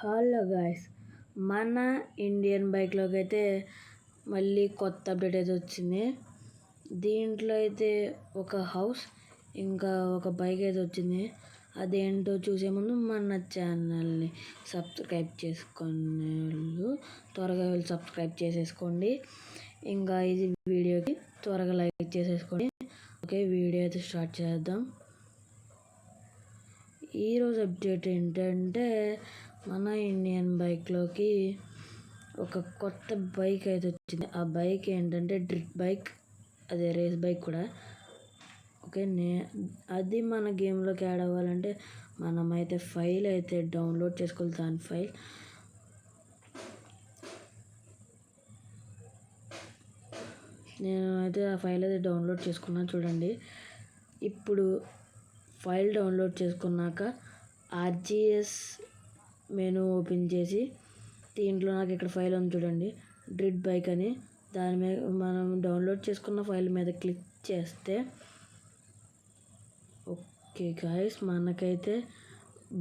Hello guys, మన Indian బైక్లోకి అయితే మళ్ళీ కొత్త అప్డేట్ అయితే వచ్చింది. దీంట్లో అయితే ఒక హౌస్ ఇంకా ఒక బైక్ అయితే వచ్చింది. అదేంటో చూసే ముందు మన ఛానల్ని సబ్స్క్రైబ్ చేసుకునే వాళ్ళు త్వరగా వెళ్ళి సబ్స్క్రైబ్ చేసేసుకోండి. ఇంకా ఇది వీడియోకి త్వరగా లైక్ చేసేసుకోండి. ఓకే, వీడియో అయితే స్టార్ట్ చేద్దాం. ఈరోజు అప్డేట్ ఏంటంటే మన ఇండియన్ బైక్లోకి ఒక కొత్త బైక్ అయితే వచ్చింది. ఆ బైక్ ఏంటంటే డ్రిఫ్ట్ బైక్, అదే రేస్ బైక్ కూడా. ఓకే, అది మన గేమ్లోకి యాడ్ అవ్వాలంటే మనమైతే ఫైల్ అయితే డౌన్లోడ్ చేసుకోవాలి. దాని ఫైల్ నేను అయితే ఆ ఫైల్ అయితే డౌన్లోడ్ చేసుకున్నాను. చూడండి, ఇప్పుడు ఫైల్ డౌన్లోడ్ చేసుకున్నాక ఆర్జిఎస్ మెనూ ఓపెన్ చేసి దీంట్లో నాకు ఇక్కడ ఫైల్ ఉంది చూడండి, డ్రిఫ్ట్ బైక్ అని. దాని మీద మనం డౌన్లోడ్ చేసుకున్న ఫైల్ మీద క్లిక్ చేస్తే ఓకే గాయస్, మనకైతే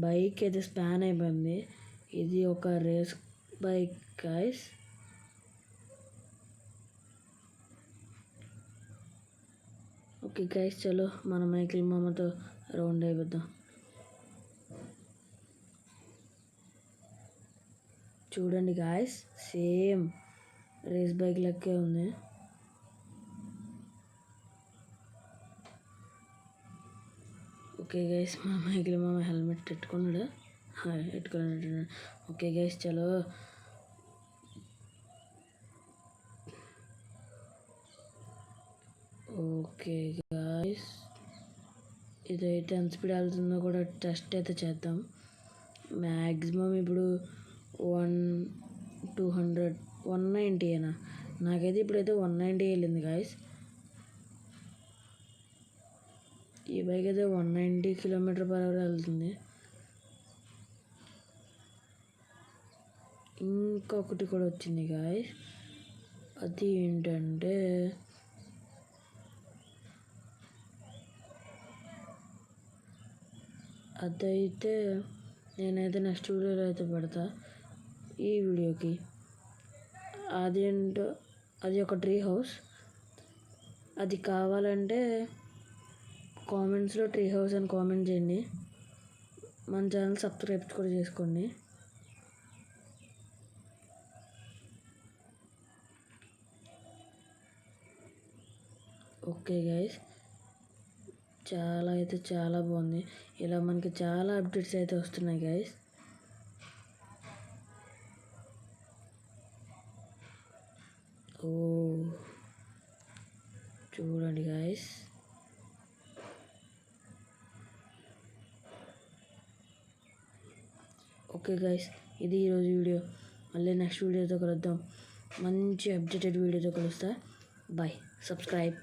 బైక్ అయితే స్పాన్ అయిపోయింది. ఇది ఒక race bike guys. Okay guys, చలో మన మైకిల్ మామతో రౌండ్ అయిపోద్దాం. చూడండి గాయస్, సేమ్ రేస్ బైక్ లెక్కే ఉంది. ఓకే గైస్, మన మైకిల్ మామ హెల్మెట్ పెట్టుకున్నాడు. ఓకే గైస్, చలో. ఓకే గాయస్, ఇదైతే ఎంత స్పీడ్ వెళ్తుందో కూడా టెస్ట్ అయితే చేద్దాం. మ్యాక్సిమం ఇప్పుడు 200 190 అయినా, నాకైతే ఇప్పుడైతే 190 వెళ్ళింది గాయస్. ఈ బైక్ అయితే 190 km/h వెళ్తుంది. ఇంకొకటి కూడా వచ్చింది గాయస్, అది ఏంటంటే అదైతే నేనైతే నెక్స్ట్ వీడియోలో అయితే పెడతా. ఈ వీడియోకి అదేంటో, అది ఒక ట్రీ హౌస్. అది కావాలంటే కామెంట్స్లో ట్రీ హౌస్ అని కామెంట్ చేయండి. మన ఛానల్ సబ్స్క్రైబ్ కూడా చేసుకోండి. ఓకే గైస్, చాలా బాగుంది. ఇలా మనకి చాలా అప్డేట్స్ అయితే వస్తున్నాయి గైస్. ఓ చూడండి గైస్, ఓకే గైస్, ఇది ఈరోజు వీడియో. మళ్ళీ నెక్స్ట్ వీడియోతో కలుద్దాం. మంచి అప్డేటెడ్ వీడియోతో కలుస్తా. Bye, subscribe.